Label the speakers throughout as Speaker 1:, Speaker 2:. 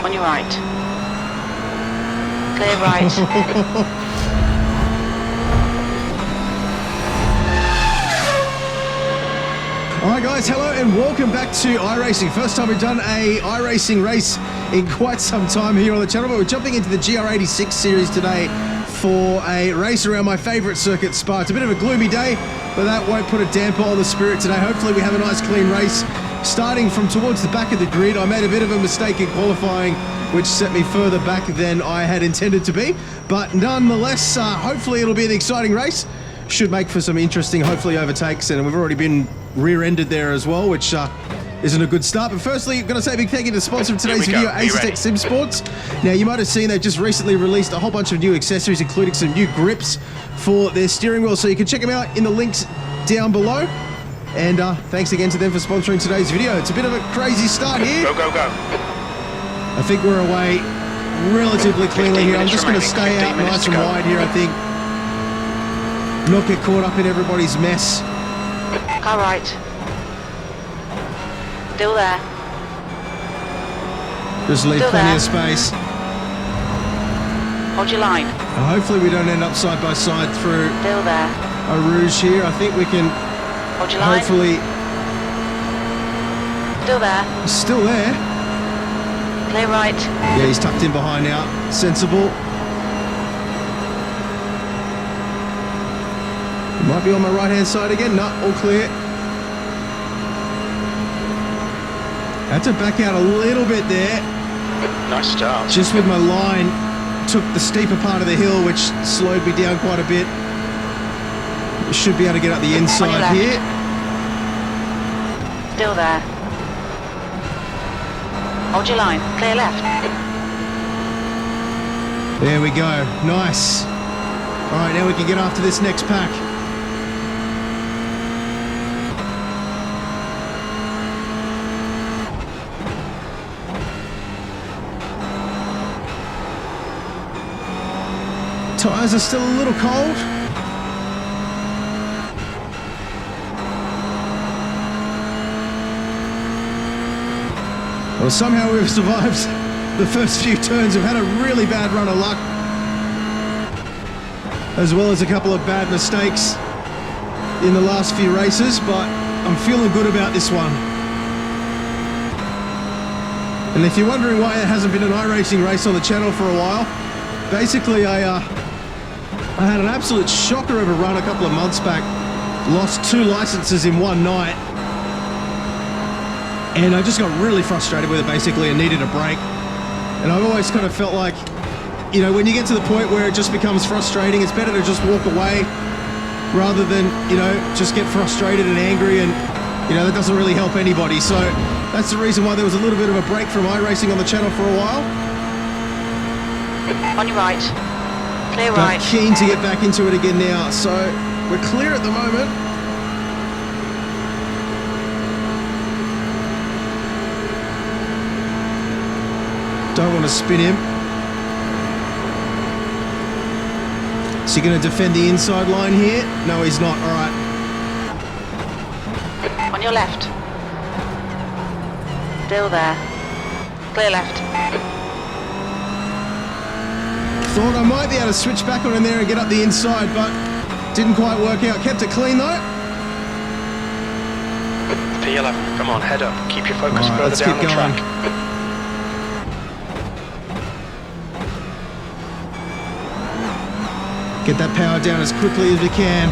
Speaker 1: On your right. Clear right.
Speaker 2: Alright guys, hello and welcome back to iRacing. First time we've done a iRacing race in quite some time here on the channel, but we're jumping into the GR86 series today for a race around my favourite circuit, Spa. It's a bit of a gloomy day, but that won't put a damper on the spirit today. Hopefully we have a nice clean race. Starting from towards the back of the grid, I made a bit of a mistake in qualifying, which set me further back than I had intended to be. But nonetheless, hopefully it'll be an exciting race. Should make for some interesting, hopefully, overtakes, and we've already been rear-ended there as well, which isn't a good start. But firstly, I'm going to say a big thank you to the sponsor of today's video, Ace Sim Sports. Now, you might have seen they've just recently released a whole bunch of new accessories, including some new grips for their steering wheel, so you can check them out in the links down below. And thanks again to them for sponsoring today's video. It's a bit of a crazy start here.
Speaker 3: Go, go, go.
Speaker 2: I think we're away relatively cleanly here. I'm just going to stay out nice and wide here, I think. Not get caught up in everybody's mess.
Speaker 1: Car right. Still there.
Speaker 2: Just leave
Speaker 1: Still
Speaker 2: plenty
Speaker 1: there.
Speaker 2: of space.
Speaker 1: Hold your line.
Speaker 2: Hopefully we don't end up side by side through
Speaker 1: Still there.
Speaker 2: a rouge here. I think we can
Speaker 1: Hold your line.
Speaker 2: hopefully...
Speaker 1: Still there.
Speaker 2: He's still there.
Speaker 1: Clear right.
Speaker 2: Yeah, he's tucked in behind now. Sensible. Might be on my right-hand side again. No, all clear. Had to back out a little bit there.
Speaker 3: Nice start.
Speaker 2: Just with my line, took the steeper part of the hill, which slowed me down quite a bit. Should be able to get up the inside
Speaker 1: left.
Speaker 2: here.
Speaker 1: Still there. Hold your line. Clear left.
Speaker 2: There we go. Nice. All right, now we can get after this next pack. Tyres are still a little cold. Well, somehow we've survived the first few turns. We've had a really bad run of luck, as well as a couple of bad mistakes in the last few races, but I'm feeling good about this one. And if you're wondering why there hasn't been an iRacing race on the channel for a while, basically I had an absolute shocker of a run a couple of months back. Lost 2 licenses in one night. And I just got really frustrated with it basically and needed a break. And I've always kind of felt like, you know, when you get to the point where it just becomes frustrating, it's better to just walk away rather than, you know, just get frustrated and angry, and, you know, that doesn't really help anybody. So that's the reason why there was a little bit of a break from iRacing on the channel for a while.
Speaker 1: On your right. Clear
Speaker 2: But
Speaker 1: right.
Speaker 2: keen to get back into it again now. So we're clear at the moment. Don't want to spin him. Is he going to defend the inside line here? No, he's not. All right.
Speaker 1: On your left. Still there. Clear left.
Speaker 2: Thought I might be able to switch back on in there and get up the inside, but didn't quite work out. Kept it clean though.
Speaker 3: P11, come on, head up. Keep your focus
Speaker 2: All right,
Speaker 3: further
Speaker 2: let's
Speaker 3: down
Speaker 2: keep
Speaker 3: the
Speaker 2: going.
Speaker 3: track.
Speaker 2: Get that power down as quickly as we can.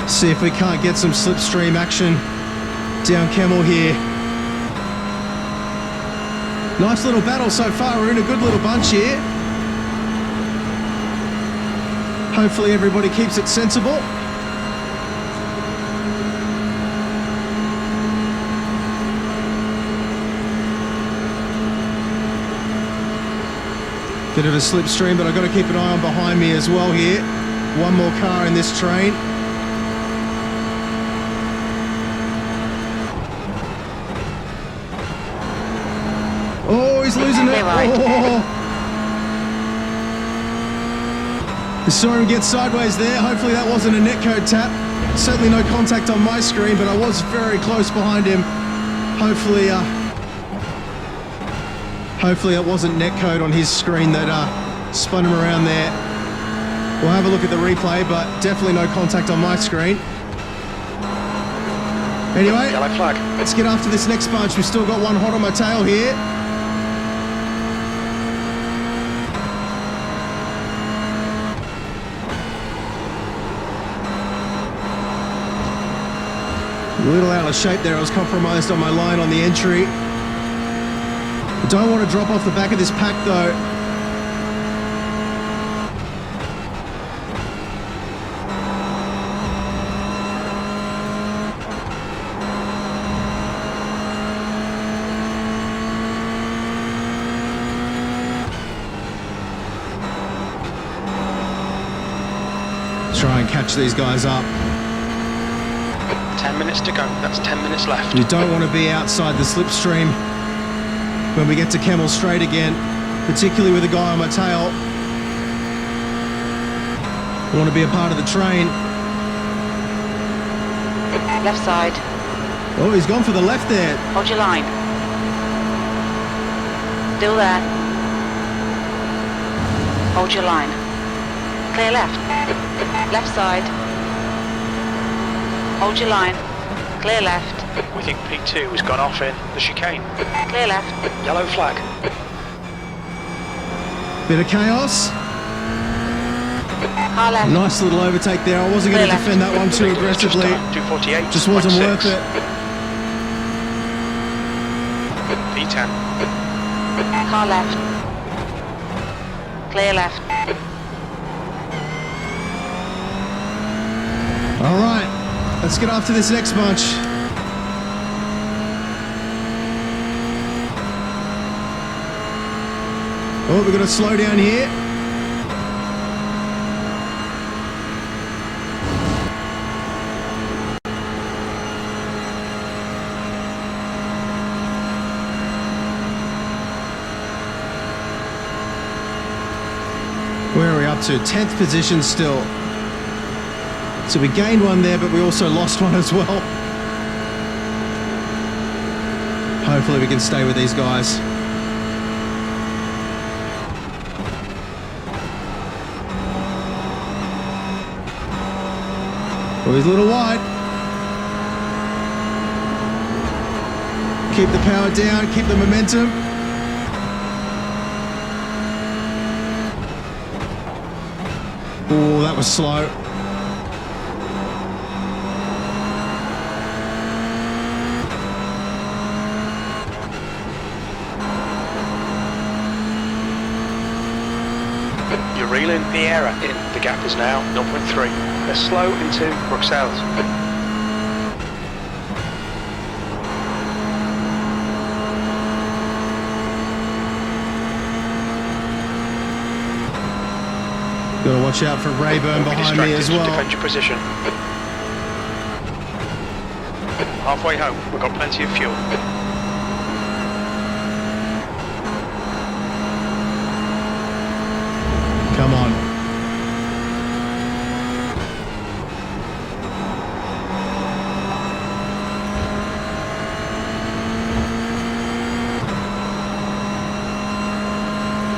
Speaker 2: See if we can't get some slipstream action down Camel here. Nice little battle so far. We're in a good little bunch here. Hopefully everybody keeps it sensible. Bit of a slipstream, but I've got to keep an eye on behind me as well here. One more car in this train. Oh, he's losing it. Oh. I saw him get sideways there. Hopefully that wasn't a netcode tap. Certainly no contact on my screen, but I was very close behind him. Hopefully it wasn't netcode on his screen that spun him around there. We'll have a look at the replay, but definitely no contact on my screen. Anyway,
Speaker 3: Yellow flag.
Speaker 2: let's get after this next bunch. We've still got one hot on my tail here. A little out of shape there. I was compromised on my line on the entry. I don't want to drop off the back of this pack though. Try and catch these guys up.
Speaker 3: 10 minutes to go. That's 10 minutes left.
Speaker 2: You don't want to be outside the slipstream when we get to Kemmel Straight again, particularly with a guy on my tail. I want to be a part of the train.
Speaker 1: Left side.
Speaker 2: Oh, he's gone for the left there.
Speaker 1: Hold your line. Still there. Hold your line. Clear left. Left side. Hold your line. Clear left.
Speaker 3: We think P2 has gone off in the chicane.
Speaker 1: Clear left.
Speaker 3: Yellow flag.
Speaker 2: Bit of chaos.
Speaker 1: Car left.
Speaker 2: Nice little overtake there. I wasn't going to defend that one too aggressively.
Speaker 3: 248.
Speaker 2: Just wasn't worth it.
Speaker 3: P10.
Speaker 1: Car left. Clear left.
Speaker 2: All right, let's get after this next bunch. Oh, we've got to slow down here. Where are we up to? 10th position still. So we gained one there, but we also lost one as well. Hopefully we can stay with these guys. Oh, he's a little wide. Keep the power down, keep the momentum. Oh, that was slow.
Speaker 3: You're reeling the error in. The gap is now 0.3. They're slow into Bruxelles.
Speaker 2: Gotta watch out for Rayburn behind me as well.
Speaker 3: Defend your position. Halfway home, we've got plenty of fuel.
Speaker 2: Come on.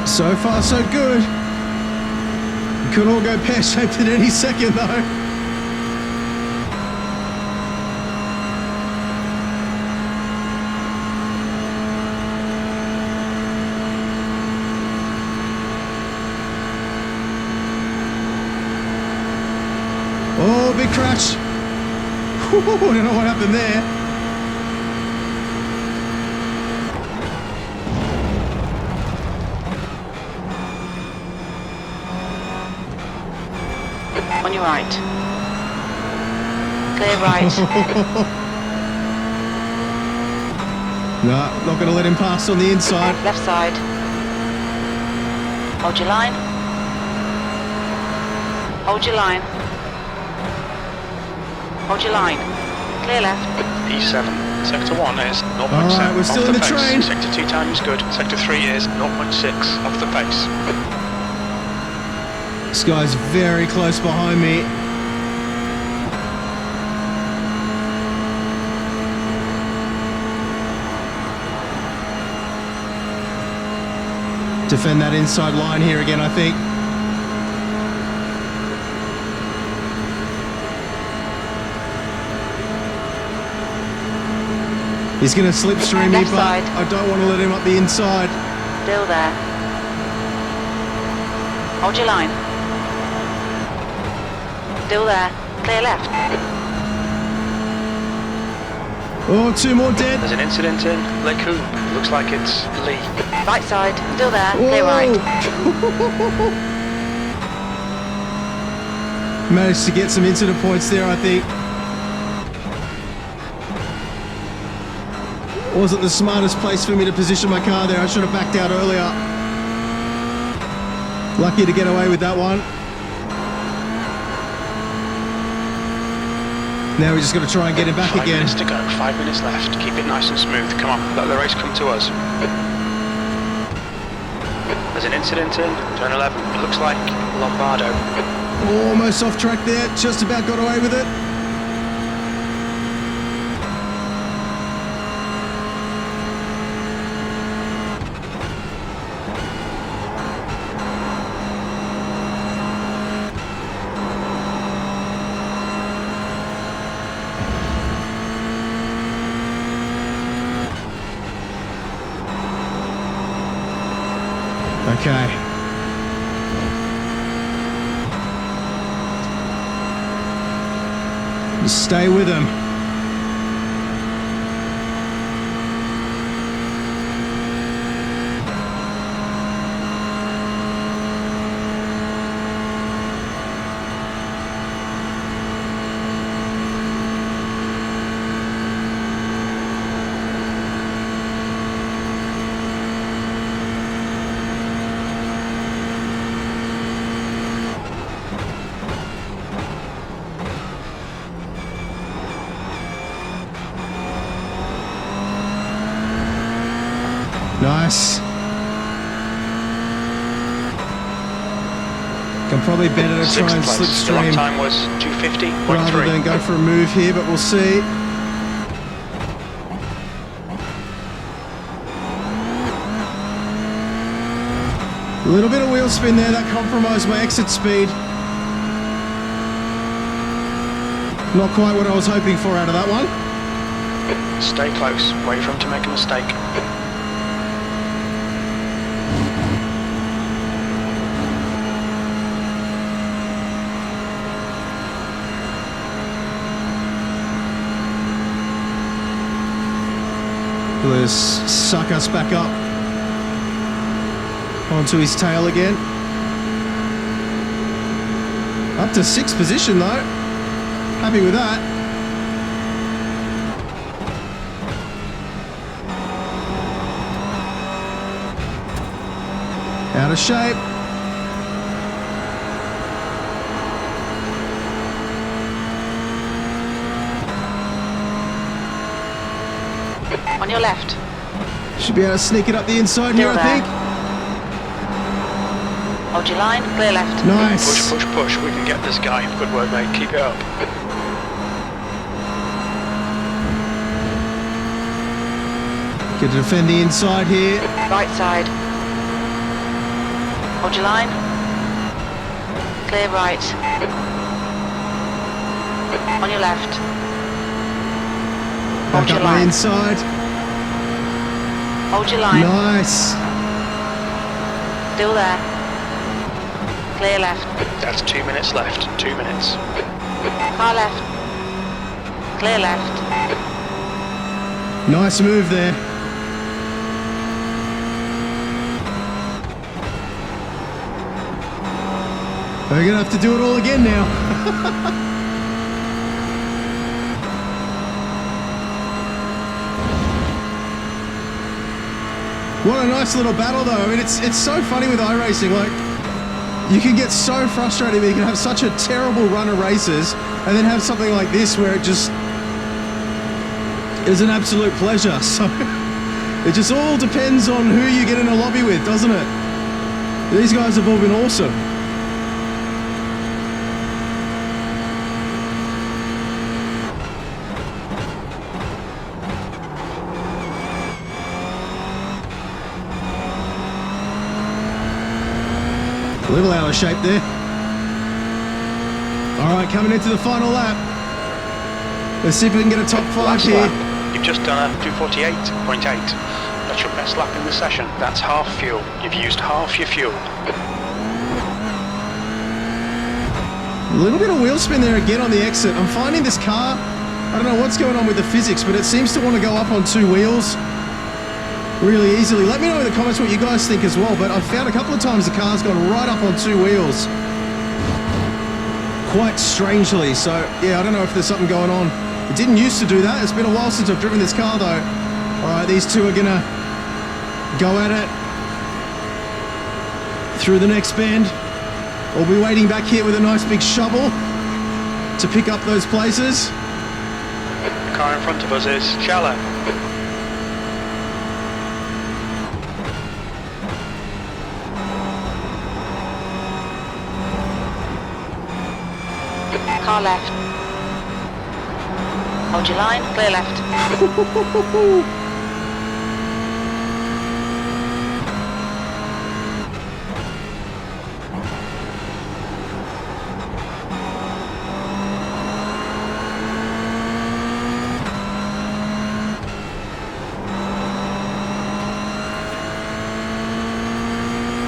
Speaker 2: So far, so good. Could all go pear-shaped at any second, though. Oh, big crash. Whew, I don't know what happened there.
Speaker 1: On your right. Clear right.
Speaker 2: No, not going to let him pass on the inside.
Speaker 1: Left side. Hold your line. Hold your line. Hold your line. Clear left.
Speaker 3: E7. Sector 1 is 0.7
Speaker 2: All right, we're still
Speaker 3: off
Speaker 2: in the
Speaker 3: pace.
Speaker 2: train.
Speaker 3: Sector 2 time is good. Sector 3 is 0.6 off the pace.
Speaker 2: This guy's very close behind me. defend that inside line here again, I think. He's going to slipstream me,
Speaker 1: Left
Speaker 2: but
Speaker 1: side.
Speaker 2: I don't want to let him up the inside.
Speaker 1: Still there. Hold your line. Still there. Clear left.
Speaker 2: Oh, 2 more dead.
Speaker 3: There's an incident in Le Coupe. Looks like it's Lee.
Speaker 1: Right side. Still there. Clear right.
Speaker 2: Managed to get some incident points there, I think. Wasn't the smartest place for me to position my car there. I should have backed out earlier. Lucky to get away with that one. Now we just got to try and get him back
Speaker 3: 5
Speaker 2: again.
Speaker 3: minutes to go, 5 minutes left. Keep it nice and smooth. Come on, let the race come to us. There's an incident in turn 11. It looks like Lombardo.
Speaker 2: Almost off track there. Just about got away with it. Okay. Just stay with him. Nice. Can probably better to try and
Speaker 3: The lap
Speaker 2: slipstream
Speaker 3: time was 2:50.3.
Speaker 2: rather than go for a move here, but we'll see. A little bit of wheel spin there, that compromised my exit speed. Not quite what I was hoping for out of that one.
Speaker 3: Stay close. Wait for him to make a mistake.
Speaker 2: Let's suck us back up onto his tail again. Up to 6th position though. Happy with that. Out of shape.
Speaker 1: On your left.
Speaker 2: Should be able to sneak it up the inside
Speaker 1: Still
Speaker 2: here, I
Speaker 1: there.
Speaker 2: think.
Speaker 1: Hold your line. Clear left.
Speaker 2: Nice.
Speaker 3: Push, push, push. We can get this guy. Good work, mate. Keep it up.
Speaker 2: Good to defend the inside here.
Speaker 1: Right side. Hold your line. Clear right. On your left. Hold
Speaker 2: Back
Speaker 1: your
Speaker 2: up my
Speaker 1: line.
Speaker 2: inside.
Speaker 1: Hold your line.
Speaker 2: Nice.
Speaker 1: Still there. Clear left.
Speaker 3: That's 2 minutes left. 2 minutes.
Speaker 1: Car left. Clear left.
Speaker 2: Nice move there. We're gonna have to do it all again now. What a nice little battle though. I mean, it's so funny with iRacing. Like, you can get so frustrated. You can have such a terrible run of races and then have something like this where it just is an absolute pleasure. So it just all depends on who you get in a lobby with, doesn't it? These guys have all been awesome. A little out of shape there. All right, coming into the final lap. Let's see if we can get a top 5
Speaker 3: Last
Speaker 2: here.
Speaker 3: lap, you've just done a 2:48.8. That's your best lap in the session. That's half fuel. You've used half your fuel.
Speaker 2: A little bit of wheel spin there again on the exit. I'm finding this car, I don't know what's going on with the physics, but it seems to want to go up on 2 wheels really easily. Let me know in the comments what you guys think as well, but I've found a couple of times the car's gone right up on 2 wheels. Quite strangely, so yeah, I don't know if there's something going on. It didn't used to do that. It's been a while since I've driven this car though. All right, these two are gonna go at it through the next bend. We'll be waiting back here with a nice big shovel to pick up those places.
Speaker 3: The car in front of us is shallow.
Speaker 1: Car left. Hold your line, clear left.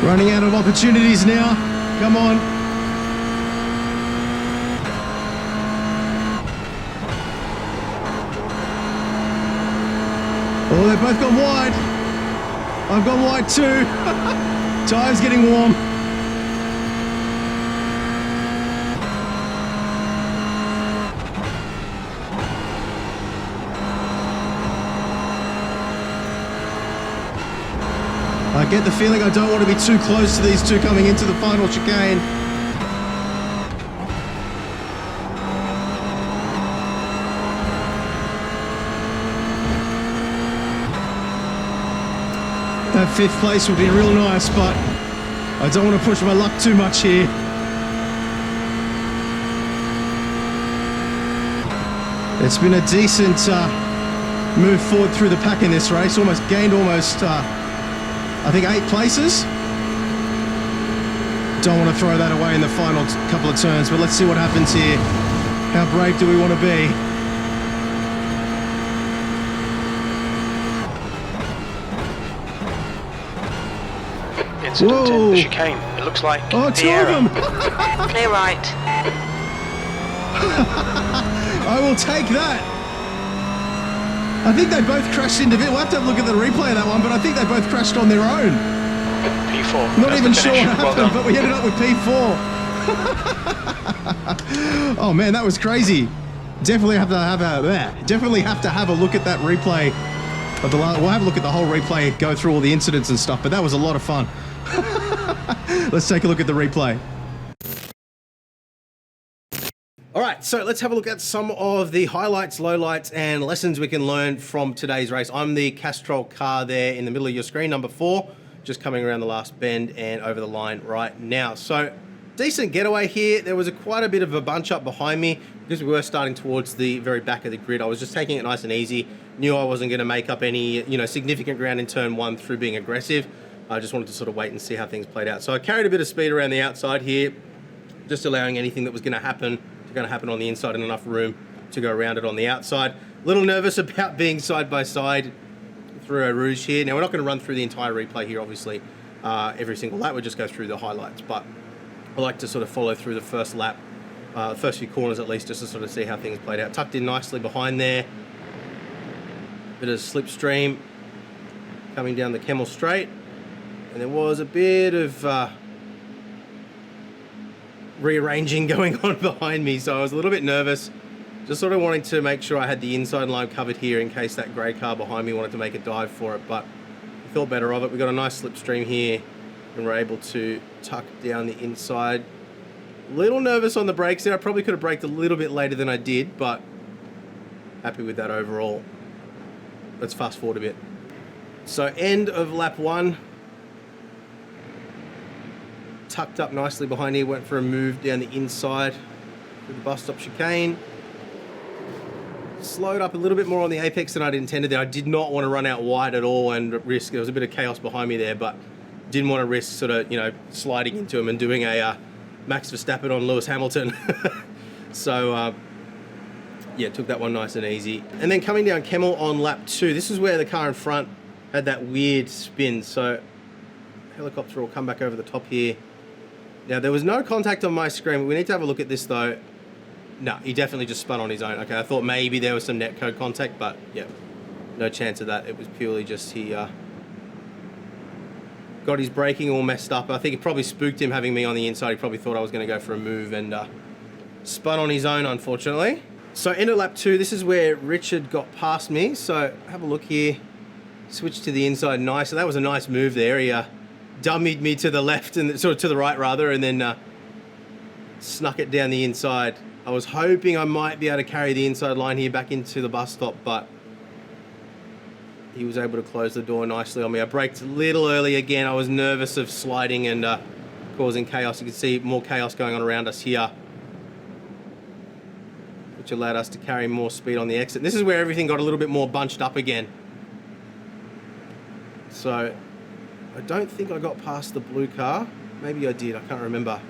Speaker 2: Running out of opportunities now. Come on. Oh, they've both gone wide. I've gone wide too. Tyres getting warm. I get the feeling I don't want to be too close to these two coming into the final chicane. That 5th place would be real nice, but I don't want to push my luck too much here. It's been a decent move forward through the pack in this race. Gained almost I think 8 places. Don't want to throw that away in the final couple of turns, but let's see what happens here. How brave do we want to be?
Speaker 3: Incident in the chicane. It looks like
Speaker 2: oh,
Speaker 3: the
Speaker 2: 2 of them.
Speaker 1: Clear right.
Speaker 2: I will take that. I think they both crashed individually. We'll have to have a look at the replay of that one, but I think they both crashed on their own.
Speaker 3: P4.
Speaker 2: Not
Speaker 3: That's
Speaker 2: even
Speaker 3: the
Speaker 2: sure
Speaker 3: finish.
Speaker 2: what
Speaker 3: Well
Speaker 2: happened,
Speaker 3: done.
Speaker 2: but we ended up with P4. Oh man, that was crazy. Definitely have to have a look at that replay of the last. We'll have a look at the whole replay, go through all the incidents and stuff. But that was a lot of fun. Let's take a look at the replay. All right, so let's have a look at some of the highlights, lowlights, and lessons we can learn from today's race. I'm the Castrol car there in the middle of your screen, number 4, just coming around the last bend and over the line right now. So decent getaway here. There was quite a bit of a bunch up behind me because we were starting towards the very back of the grid. I was just taking it nice and easy. Knew I wasn't going to make up any, significant ground in turn 1 through being aggressive. I just wanted to sort of wait and see how things played out. So I carried a bit of speed around the outside here, just allowing anything that was going to happen on the inside and enough room to go around it on the outside. A little nervous about being side by side through a Rouge here. Now we're not going to run through the entire replay here, obviously, every single lap. We'll just go through the highlights, but I like to sort of follow through the first lap, first few corners at least, just to sort of see how things played out. Tucked in nicely behind there. Bit of slipstream coming down the Kemmel Straight, and there was a bit of rearranging going on behind me, so I was a little bit nervous, just sort of wanting to make sure I had the inside line covered here in case that grey car behind me wanted to make a dive for it, but I thought better of it. We got a nice slipstream here and we're able to tuck down the inside. A little nervous on the brakes there. I probably could have braked a little bit later than I did, but happy with that overall. Let's fast forward a bit. So end of lap 1. Tucked up nicely behind here, went for a move down the inside with the bus stop chicane. Slowed up a little bit more on the apex than I'd intended there. I did not want to run out wide at all and risk, there was a bit of chaos behind me there, but didn't want to risk sort of, sliding into him and doing a Max Verstappen on Lewis Hamilton. So, yeah, took that one nice and easy. And then coming down Kemmel on lap 2, this is where the car in front had that weird spin. So, helicopter will come back over the top here. Now, there was no contact on my screen. We need to have a look at this, though. No, he definitely just spun on his own. Okay, I thought maybe there was some netcode contact, but, yeah, no chance of that. It was purely just he got his braking all messed up. I think it probably spooked him having me on the inside. He probably thought I was going to go for a move and spun on his own, unfortunately. So into lap 2, this is where Richard got past me. So have a look here. Switch to the inside, nice. So that was a nice move there. He dummied me to the left, and sort of to the right rather, and then snuck it down the inside. I was hoping I might be able to carry the inside line here back into the bus stop, but he was able to close the door nicely on me. I braked a little early again. I was nervous of sliding and causing chaos. You can see more chaos going on around us here, which allowed us to carry more speed on the exit. This is where everything got a little bit more bunched up again. So I don't think I got past the blue car. Maybe I did, I can't remember.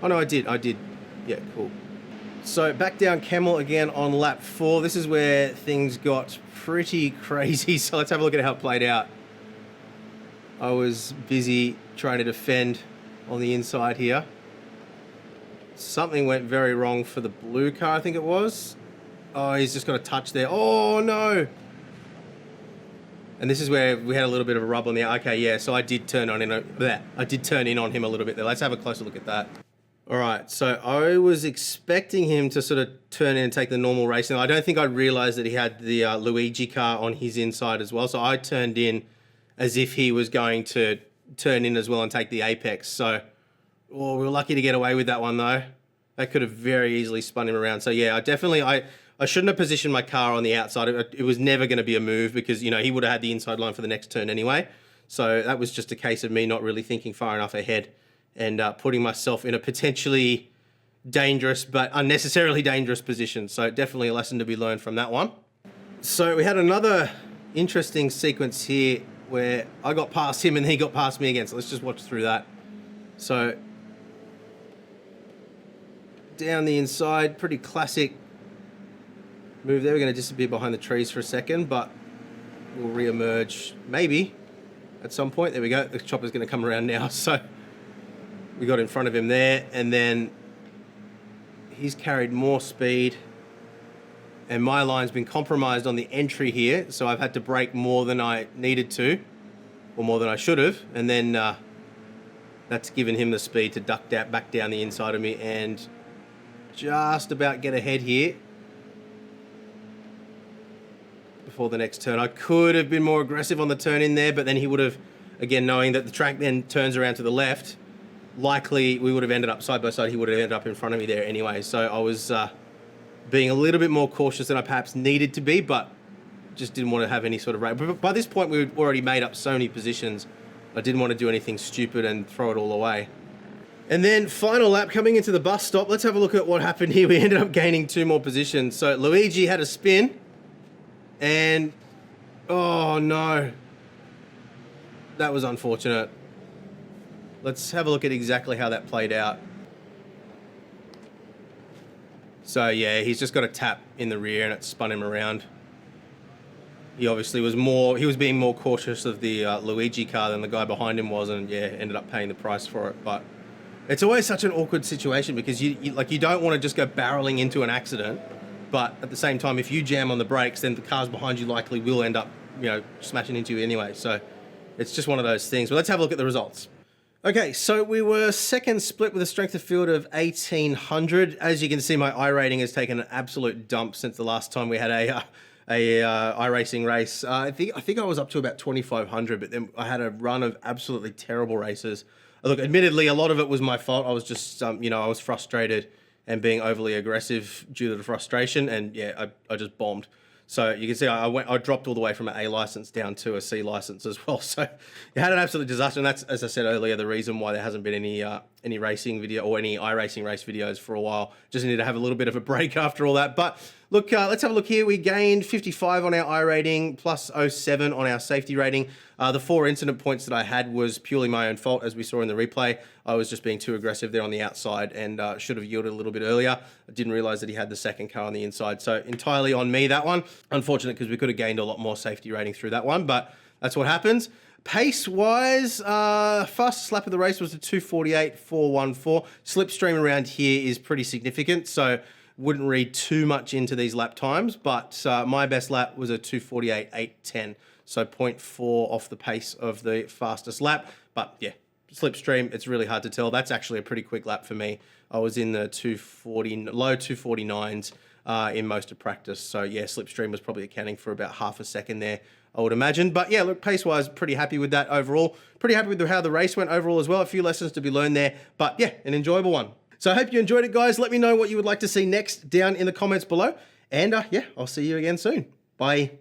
Speaker 2: Oh no, I did. Yeah, cool. So back down Kemmel again on lap 4. This is where things got pretty crazy. So let's have a look at how it played out. I was busy trying to defend on the inside here. Something went very wrong for the blue car, I think it was. Oh, he's just got a touch there. Oh no! And this is where we had a little bit of a rub on the. Okay, yeah. So I did turn in on him a little bit there. Let's have a closer look at that. All right, so I was expecting him to sort of turn in and take the normal racing. I don't think I realised that he had the Luigi car on his inside as well. So I turned in as if he was going to turn in as well and take the apex. So, we were lucky to get away with that one though. That could have very easily spun him around. So yeah, I shouldn't have positioned my car on the outside. It was never going to be a move because, he would have had the inside line for the next turn anyway. So that was just a case of me not really thinking far enough ahead and putting myself in a potentially dangerous but unnecessarily dangerous position. So definitely a lesson to be learned from that one. So we had another interesting sequence here where I got past him and he got past me again. So let's just watch through that. So down the inside, pretty classic move there. We're going to disappear behind the trees for a second, but we'll re-emerge maybe at some point. There we go. The chopper's going to come around now. So we got in front of him there, and then he's carried more speed, and my line's been compromised on the entry here, so I've had to brake more than I needed to, or more than I should have, and then that's given him the speed to duck back down the inside of me and just about get ahead here before the next turn. I could have been more aggressive on the turn in there, but then he would have, again, knowing that the track then turns around to the left, likely we would have ended up side by side. He would have ended up in front of me there anyway. So I was being a little bit more cautious than I perhaps needed to be, but just didn't want to have any sort of race. But by this point, we had already made up so many positions. I didn't want to do anything stupid and throw it all away. And then final lap coming into the bus stop. Let's have a look at what happened here. We ended up gaining 2 more positions. So Luigi had a spin and oh no, that was unfortunate. Let's have a look at exactly how that played out. So yeah, he's just got a tap in the rear and it spun him around. He obviously was being more cautious of the Luigi car than the guy behind him was, and yeah, ended up paying the price for it. But it's always such an awkward situation because you don't want to just go barreling into an accident, but at the same time, if you jam on the brakes, then the cars behind you likely will end up, smashing into you anyway. So it's just one of those things. But let's have a look at the results. Okay, so we were second split with a strength of field of 1800. As you can see, my iRating has taken an absolute dump since the last time we had a iRacing race. I think I was up to about 2500, but then I had a run of absolutely terrible races. Look, admittedly, a lot of it was my fault. I was just, I was frustrated and being overly aggressive due to the frustration, and yeah, I just bombed. So you can see I dropped all the way from an A license down to a C license as well. So it had an absolute disaster, and that's, as I said earlier, the reason why there hasn't been any any racing video or any iRacing race videos for a while. Just needed to have a little bit of a break after all that. But look, let's have a look here. We gained 55 on our I rating, plus 07 on our safety rating. The 4 incident points that I had was purely my own fault, as we saw in the replay. I was just being too aggressive there on the outside and should have yielded a little bit earlier. I didn't realize that he had the second car on the inside. So entirely on me, that one. Unfortunate, because we could have gained a lot more safety rating through that one, but that's what happens. Pace-wise, fastest lap of the race was a 2:48.414. Slipstream around here is pretty significant, so wouldn't read too much into these lap times, but my best lap was a 2:48.810, so 0.4 off the pace of the fastest lap. But yeah, slipstream, it's really hard to tell. That's actually a pretty quick lap for me. I was in the low 249s in most of practice, so yeah, slipstream was probably accounting for about half a second there, I would imagine. But yeah, look, pace-wise, pretty happy with that overall. Pretty happy with how the race went overall as well. A few lessons to be learned there, but yeah, an enjoyable one. So I hope you enjoyed it, guys. Let me know what you would like to see next down in the comments below. And yeah, I'll see you again soon. Bye.